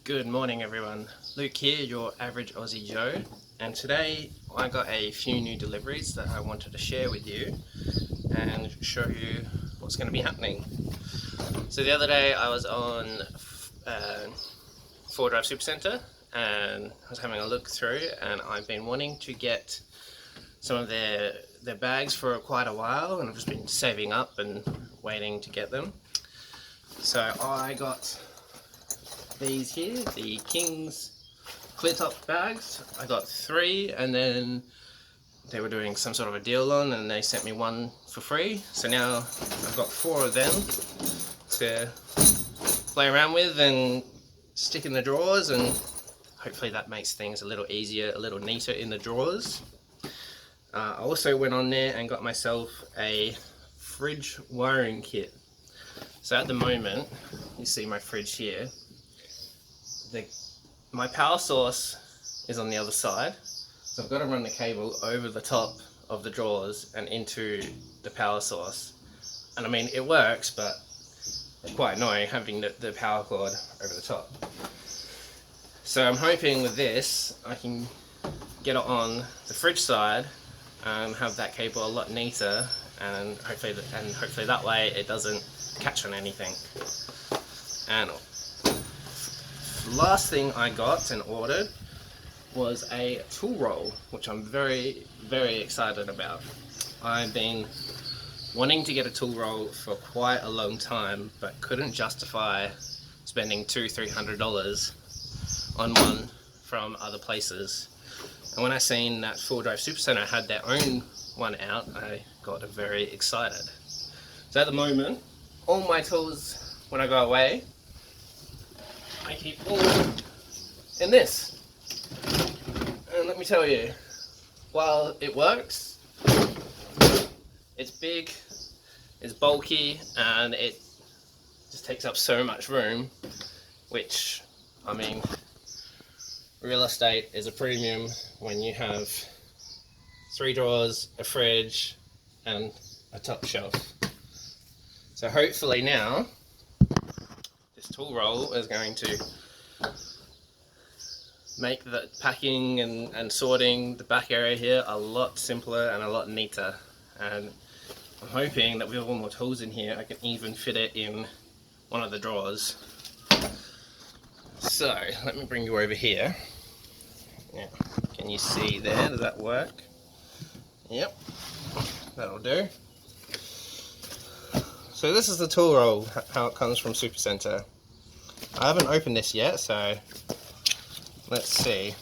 Good morning everyone, Luke here, your average Aussie Joe, and today I got a few new deliveries that I wanted to share with you and show you what's going to be happening. So the other day I was on 4wding Supercentre and I was having a look through, and I've been wanting to get some of their bags for quite a while, and I've just been saving up and waiting to get them. So I got these here, the King's clear top bags. I got 3, and then they were doing some sort of a deal on, and they sent me 1 for free. So now I've got 4 of them to play around with and stick in the drawers, and hopefully that makes things a little easier, a little neater in the drawers. I also went on there and got myself a fridge wiring kit. So at the moment, you see my fridge here. My power source is on the other side, so I've got to run the cable over the top of the drawers and into the power source. And I mean, it works, but it's quite annoying having the power cord over the top. So I'm hoping with this I can get it on the fridge side and have that cable a lot neater, and hopefully that way it doesn't catch on anything. And last thing I got and ordered was a tool roll, which I'm very, very excited about. I've been wanting to get a tool roll for quite a long time, but couldn't justify spending $200-300 on one from other places. And when I seen that 4wding Supercentre had their own one out, I got very excited. So at the moment, all my tools, when I go away, I keep all in this. And let me tell you, while it works, it's big, it's bulky, and it just takes up so much room, which, I mean, real estate is a premium when you have 3 drawers, a fridge, and a top shelf. So hopefully now, this tool roll is going to make the packing and sorting the back area here a lot simpler and a lot neater. And I'm hoping that with all more tools in here, I can even fit it in one of the drawers. So let me bring you over here. Yeah, can you see there? Does that work? Yep, that'll do. So this is the tool roll, how it comes from Supercentre. I haven't opened this yet, so let's see.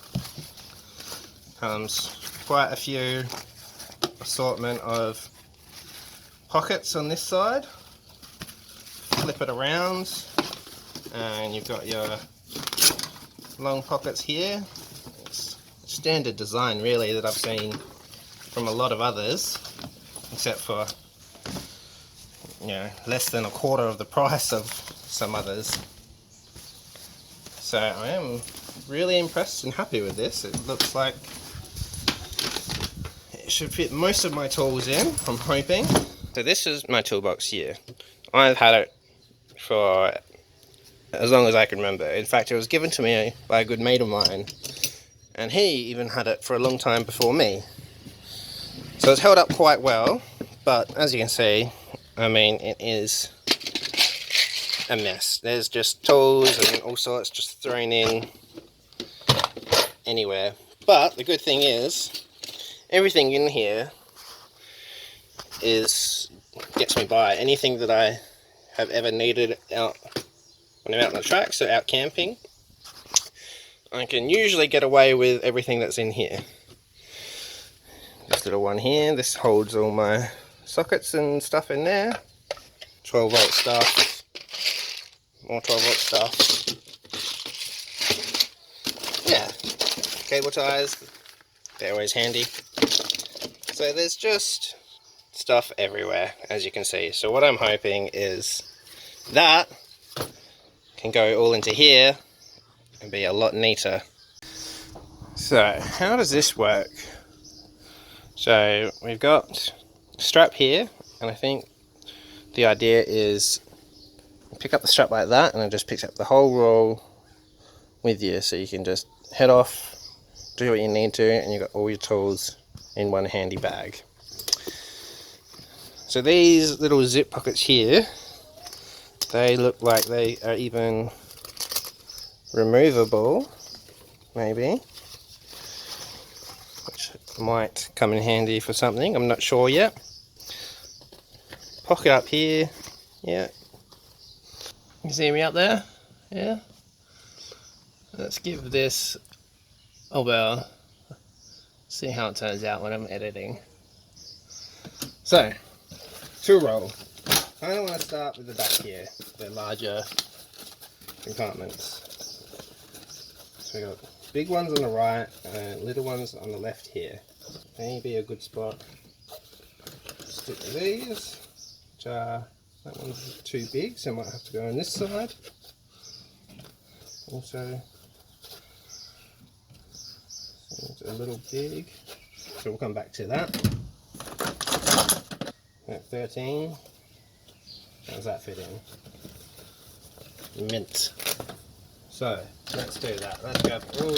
Comes quite a few assortment of pockets on this side. Flip it around, and you've got your long pockets here. It's standard design really that I've seen from a lot of others, except for, you know, less than a quarter of the price of some others. So I am really impressed and happy with this. It looks like it should fit most of my tools in, I'm hoping. So this is my toolbox here. I've had it for as long as I can remember. In fact, it was given to me by a good mate of mine, and he even had it for a long time before me. So it's held up quite well, but as you can see, I mean, it is a mess. There's just tools and all sorts just thrown in anywhere. But the good thing is, everything in here gets me by. Anything that I have ever needed out when I'm out on the track, so out camping, I can usually get away with everything that's in here. This little one here, this holds all my sockets and stuff in there. 12 volt stuff, more 12 volt stuff. Yeah, cable ties, they're always handy. So there's just stuff everywhere, as you can see. So what I'm hoping is that can go all into here and be a lot neater. So how does this work? So we've got a strap here, and I think the idea is pick up the strap like that, and it just picks up the whole roll with you, so you can just head off, do what you need to, and you've got all your tools in one handy bag. So these little zip pockets here, they look like they are even removable, maybe, which might come in handy for something, I'm not sure yet. Pocket up here, yeah. You see me up there? Yeah. Let's give this a whirl. See how it turns out when I'm editing. So, tool roll. I don't want to start with the back here, the larger compartments. So we got big ones on the right and little ones on the left here. Maybe a good spot. Stick with these, which are, that one's too big, so I might have to go on this side. Also, it's a little big, so we'll come back to that. At 13, how does that fit in? Mint. So, let's do that. Let's grab all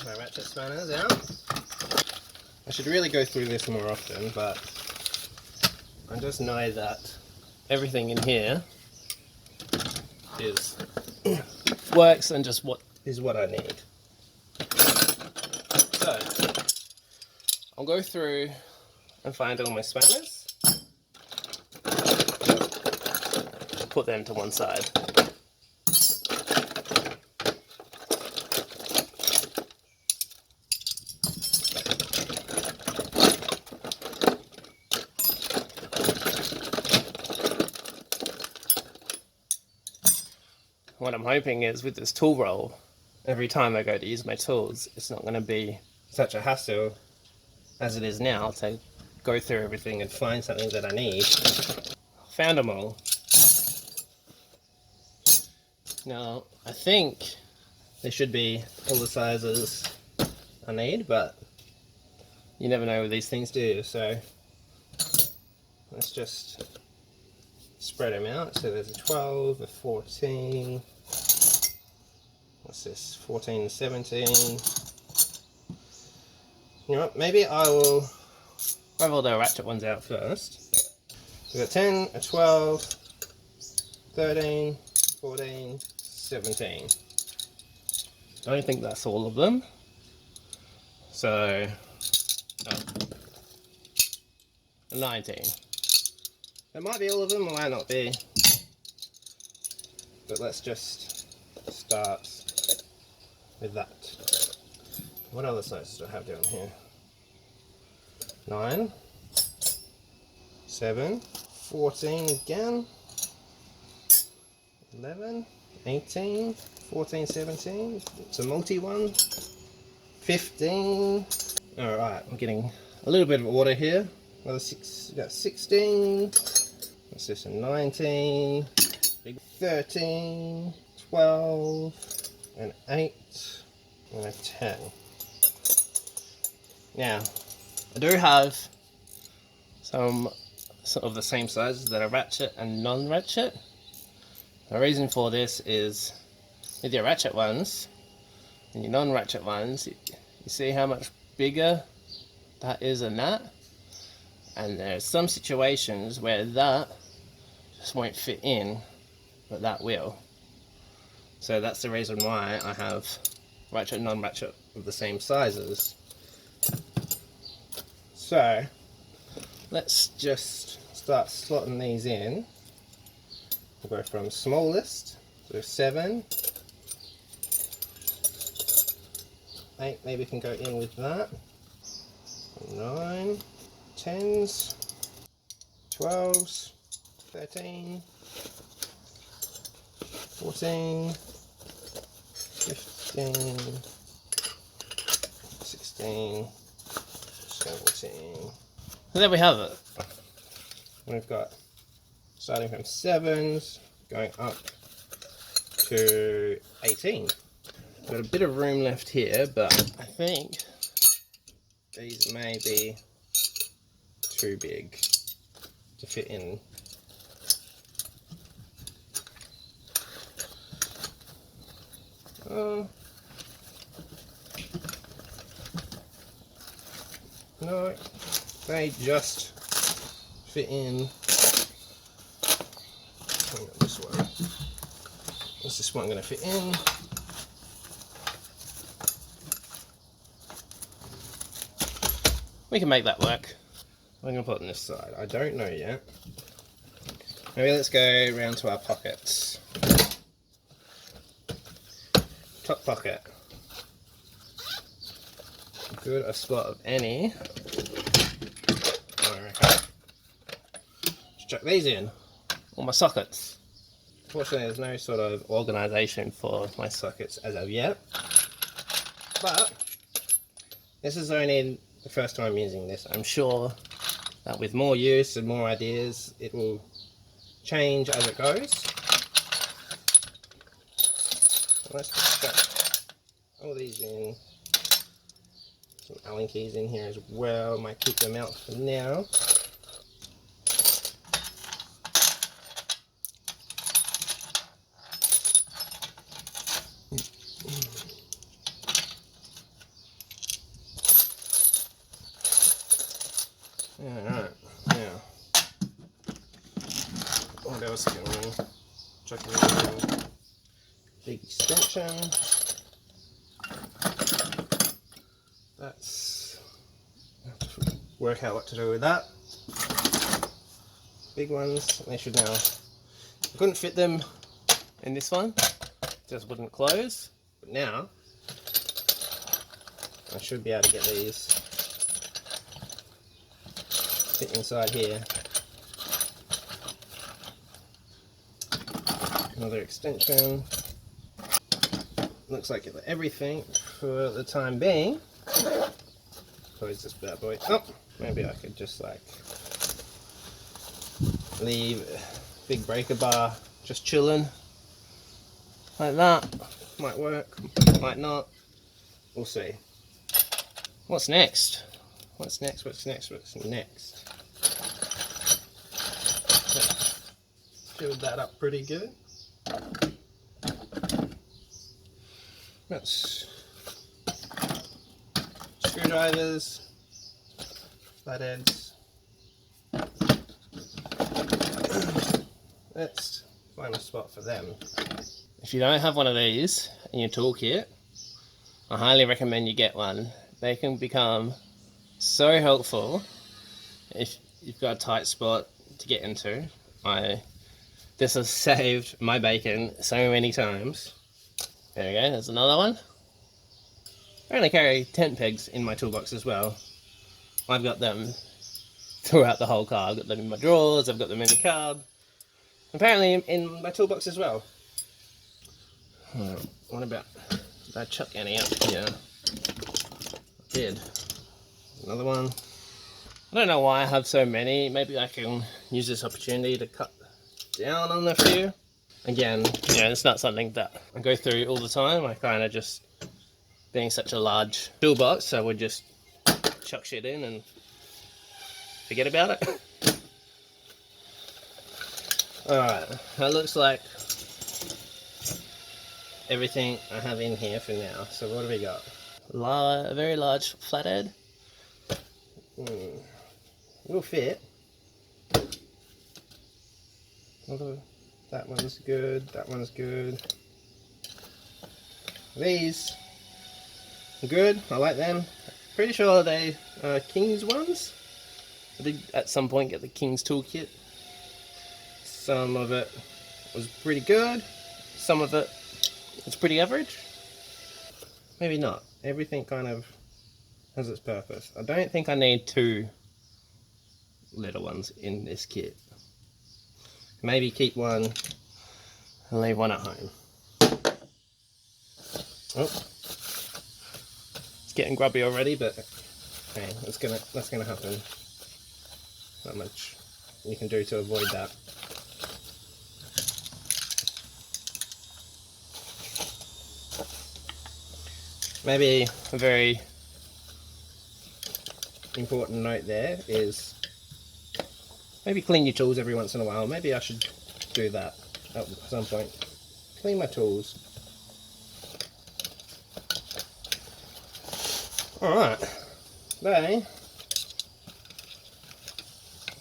my ratchet spanners out. I should really go through this more often, but I just know that everything in here is works and just what I need. So, I'll go through and find all my spanners, put them to one side. What I'm hoping is with this tool roll, every time I go to use my tools, it's not going to be such a hassle as it is now to go through everything and find something that I need. Found them all. Now, I think there should be all the sizes I need, but you never know with these things, do you? So let's just spread them out. So there's a 12, a 14, what's this, 14 and 17. You know what, maybe I will grab all the ratchet ones out first. We've got 10, a 12, 13, 14, 17. I don't think that's all of them. So, 19. It might be all of them, it might not be. But let's just start with that. What other sizes do I have down here? 9, 7, 14 again, 11, 18, 14, 17, it's a multi one, 15. Alright, I'm getting a little bit of order here. Another 6, got 16, what's this, a 19, 13, 12, an 8, and a 10. Now, I do have some sort of the same sizes that are ratchet and non-ratchet. The reason for this is with your ratchet ones and your non-ratchet ones, you see how much bigger that is than that? And there's some situations where that just won't fit in, but that will. So that's the reason why I have ratchet and non-ratchet of the same sizes. So let's just start slotting these in. We'll go from smallest, so 7, 8 maybe can go in with that, 9, 10s, 12s, 13, 14, 15, 16, 17. So there we have it. We've got starting from 7s, going up to 18. Got a bit of room left here, but I think these may be too big to fit in. No, they just fit in. This one. Is this one going to fit in? We can make that work. I'm going to put it on this side. I don't know yet. Maybe let's go around to our pockets. Top pocket. Good a spot of any. I reckon. Let's chuck these in. All my sockets. Fortunately, there's no sort of organisation for my sockets as of yet. But this is only the first time using this. I'm sure that with more use and more ideas, it will change as it goes. Let's just chuck all these in. Some Allen keys in here as well. Might keep them out for now. Alright, now what else can we chuck in? Big extension. That's work out what to do with that. Big ones, they should now. I couldn't fit them in this one, just wouldn't close. But now I should be able to get these fit inside here. Another extension. Looks like everything for the time being. Close this bad boy up. Maybe I could just like leave a big breaker bar just chilling like that. Might work, might not. We'll see. What's next? What's next? What's next? What's next? Filled that up pretty good. That's screwdrivers, flatheads. Let's find a spot for them. If you don't have one of these in your toolkit, I highly recommend you get one. They can become so helpful if you've got a tight spot to get into. This has saved my bacon so many times. There we go, there's another one. I only carry tent pegs in my toolbox as well. I've got them throughout the whole car. I've got them in my drawers, I've got them in the cab. Apparently in my toolbox as well. What about, did I chuck any up here? I did. Another one. I don't know why I have so many. Maybe I can use this opportunity to cut down on a few. Again, you know, it's not something that I go through all the time. I kind of just, being such a large toolbox, I would just chuck shit in and forget about it. Alright, that looks like everything I have in here for now. So what do we got? A very large flathead. Will fit. That one's good, that one's good. These are good, I like them. Pretty sure they are King's ones. I did at some point get the King's toolkit. Some of it was pretty good, some of it was pretty average. Maybe not. Everything kind of has its purpose. I don't think I need two little ones in this kit. Maybe keep one and leave one at home. Oh, it's getting grubby already, but okay, that's gonna happen. Not much you can do to avoid that. Maybe a very important note there is maybe clean your tools every once in a while. Maybe I should do that at some point. Clean my tools. Alright, they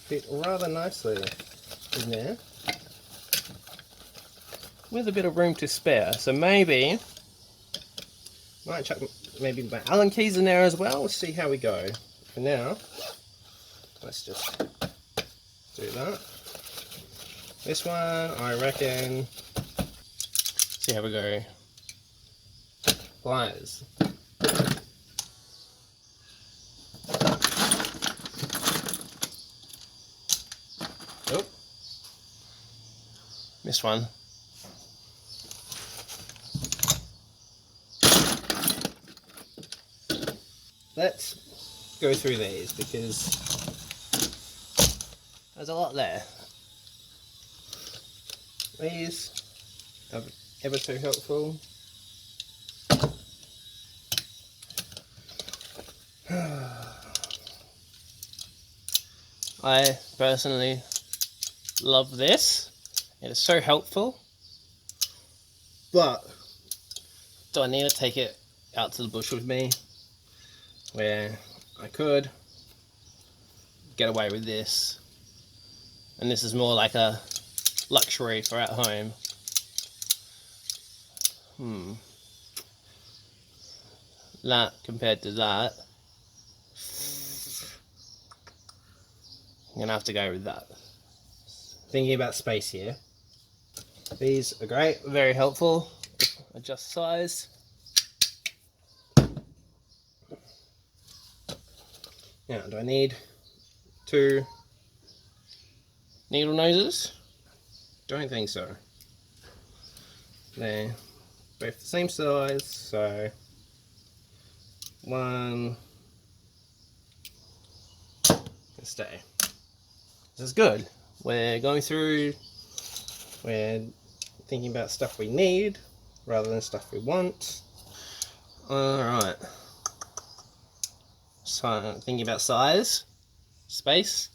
fit rather nicely in there, with a bit of room to spare. So maybe might chuck maybe my Allen keys in there as well. We'll see how we go. For now, let's just do that. This one, I reckon, see how we go. Pliers. Oh, missed one. Let's go through these because there's a lot there. These are ever so helpful. I personally love this. It is so helpful. But do I need to take it out to the bush with me, where I could get away with this, and this is more like a luxury for at home. That compared to that, I'm gonna have to go with that. Thinking about space here. These are great, very helpful. Adjust size. Now, do I need 2 needle noses? Don't think so. They're both the same size, so 1 can stay. This is good. We're going through, we're thinking about stuff we need rather than stuff we want. Alright. So, thinking about size, space.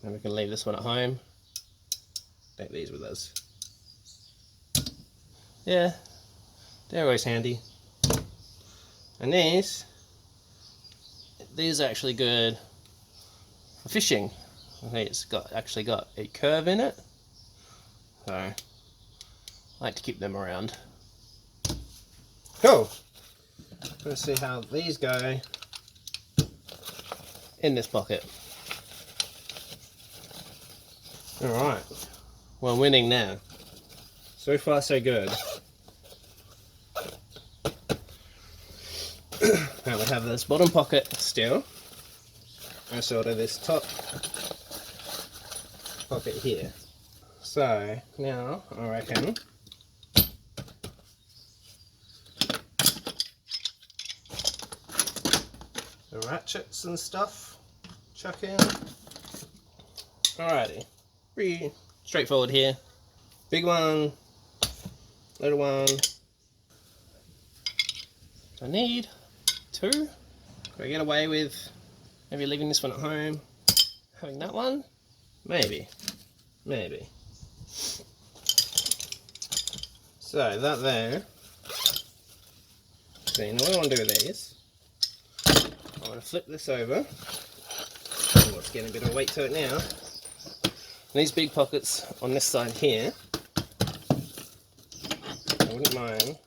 And we can leave this one at home. Take these with us. Yeah, they're always handy. And these are actually good for fishing. I think it's actually got a curve in it, so I like to keep them around. Cool. Let's see how these go in this pocket. Alright, well, winning now. So far so good. Now we have this bottom pocket still, and sort of this top pocket here. So now I reckon the ratchets and stuff chuck in. Alrighty, pretty straightforward here. Big one, little one. I need 2. Could I get away with maybe leaving this one at home, having that one? Maybe. So that there. So you know what I want to do with these? I want to flip this over. Oh, it's getting a bit of weight to it now. These big pockets on this side here, I wouldn't mind.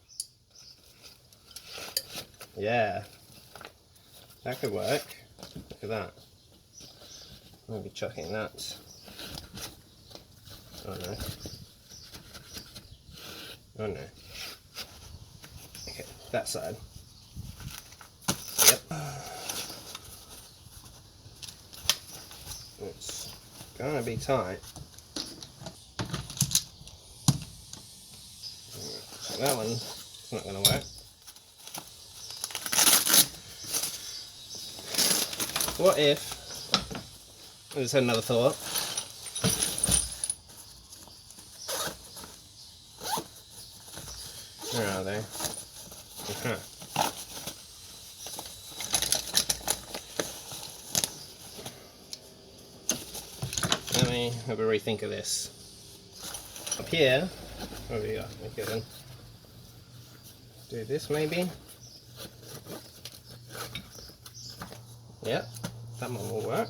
Yeah, that could work. Look at that. I'll be chucking that. Oh no. Oh no. Okay, that side. Yep. It's gonna be tight. So that one's not gonna work. What if, I just had another thought, where are they? Let me have a rethink of this. Up here, what have we got? We can do this maybe. Yep, that one will work.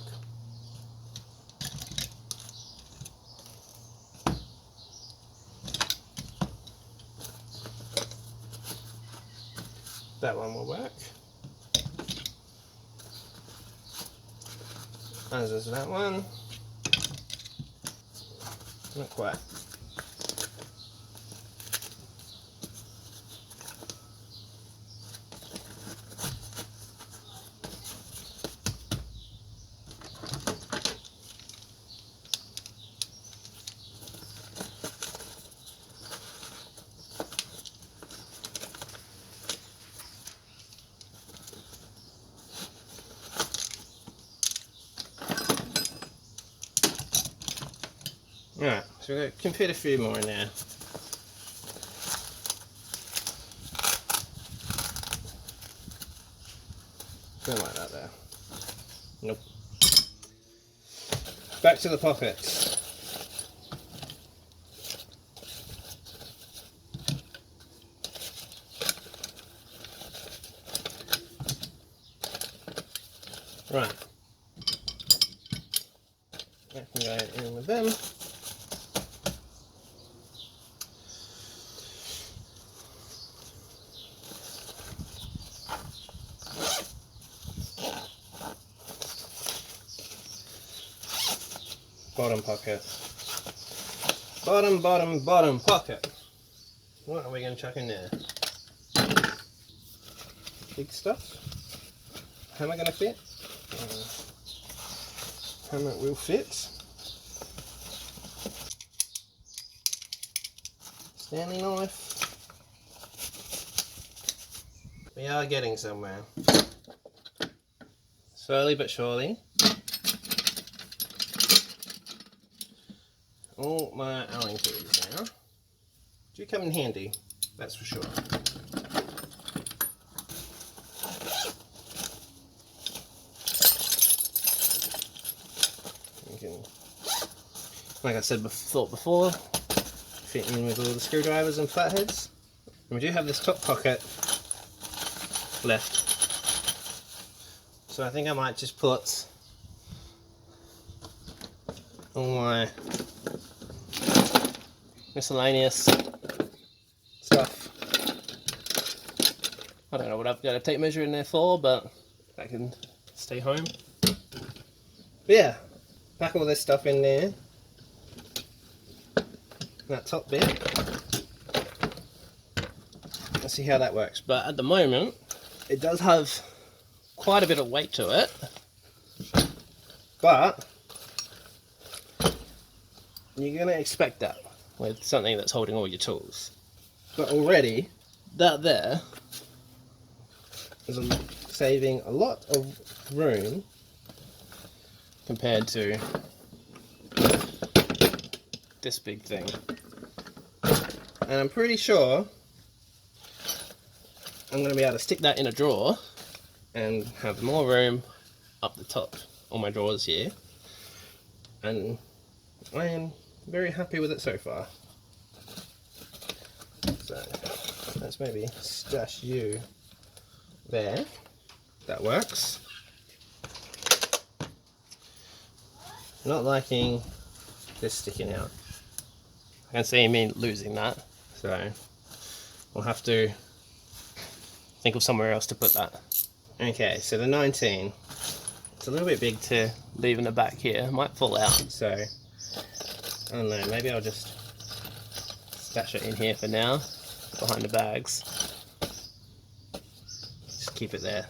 That one will work. As is that one. Not quite. Alright, so we can fit a few more in there. Something like that there. Nope. Back to the pockets. Right. That can go in with them. Bottom pocket. Bottom pocket. What are we going to chuck in there? Big stuff. Hammer going to fit? Hammer will fit. Stanley knife. We are getting somewhere. Slowly but surely. All my Allen keys now do come in handy, that's for sure. You can, like I said before, fit in with all the screwdrivers and flatheads. And we do have this top pocket left, so I think I might just put all my miscellaneous stuff. I don't know what I've got a tape measure in there for, but I can stay home. But yeah, pack all this stuff in there. That top bit. Let's see how that works. But at the moment, it does have quite a bit of weight to it. But you're going to expect that with something that's holding all your tools. But already, that there is saving a lot of room compared to this big thing. And I'm pretty sure I'm going to be able to stick that in a drawer and have more room up the top on my drawers here. And I am very happy with it so far. So let's maybe stash you there. That works. Not liking this sticking out. I can see me losing that, so we'll have to think of somewhere else to put that. Okay, so the 19, it's a little bit big to leave in the back here. It might fall out, so I don't know, maybe I'll just stash it in here for now, behind the bags. Just keep it there.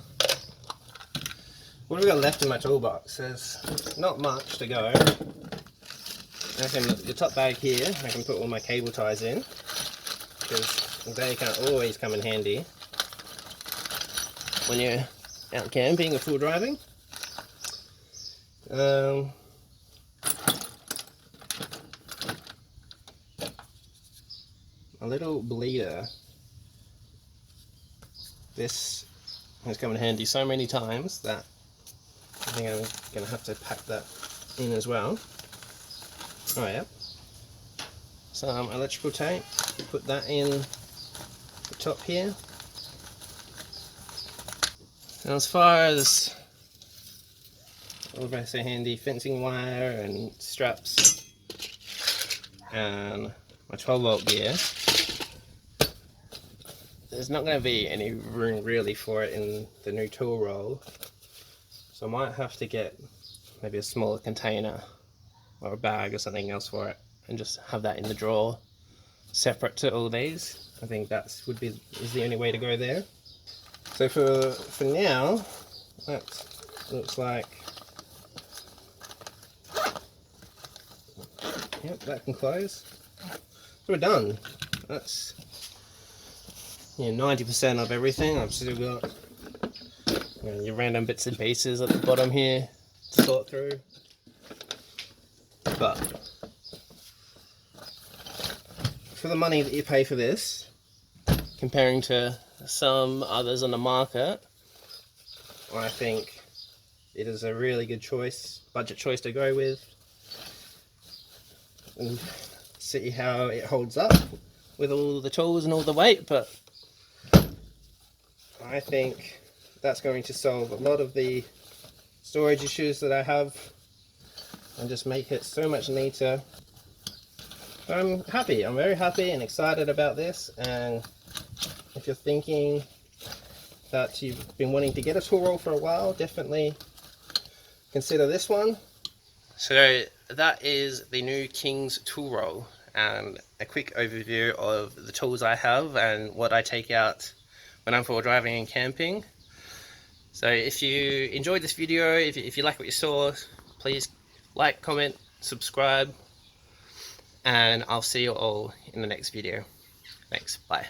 What have we got left in my toolbox? There's not much to go. I can, the top bag here, I can put all my cable ties in, because they can always come in handy when you're out camping or full driving. A little bleeder. This has come in handy so many times that I think I'm going to have to pack that in as well. Oh yeah. Some electrical tape, put that in the top here. And as far as also handy fencing wire and straps, and my 12-volt gear. There's not going to be any room really for it in the new tool roll, so I might have to get maybe a smaller container or a bag or something else for it, and just have that in the drawer separate to all these. I think that's is the only way to go there. So for now, that looks like, yep, that can close. So we're done. That's 90% of everything. I've still got your random bits and pieces at the bottom here to sort through. But for the money that you pay for this, comparing to some others on the market, I think it is a really good choice, budget choice to go with, and see how it holds up with all the tools and all the weight. But I think that's going to solve a lot of the storage issues that I have and just make it so much neater. I'm happy. I'm very happy and excited about this. And if you're thinking that you've been wanting to get a tool roll for a while, definitely consider this one. So that is the new King's tool roll, and a quick overview of the tools I have and what I take out when I'm 4 driving and camping. So if you enjoyed this video, if you like what you saw, please like, comment, subscribe, and I'll see you all in the next video. Thanks, bye.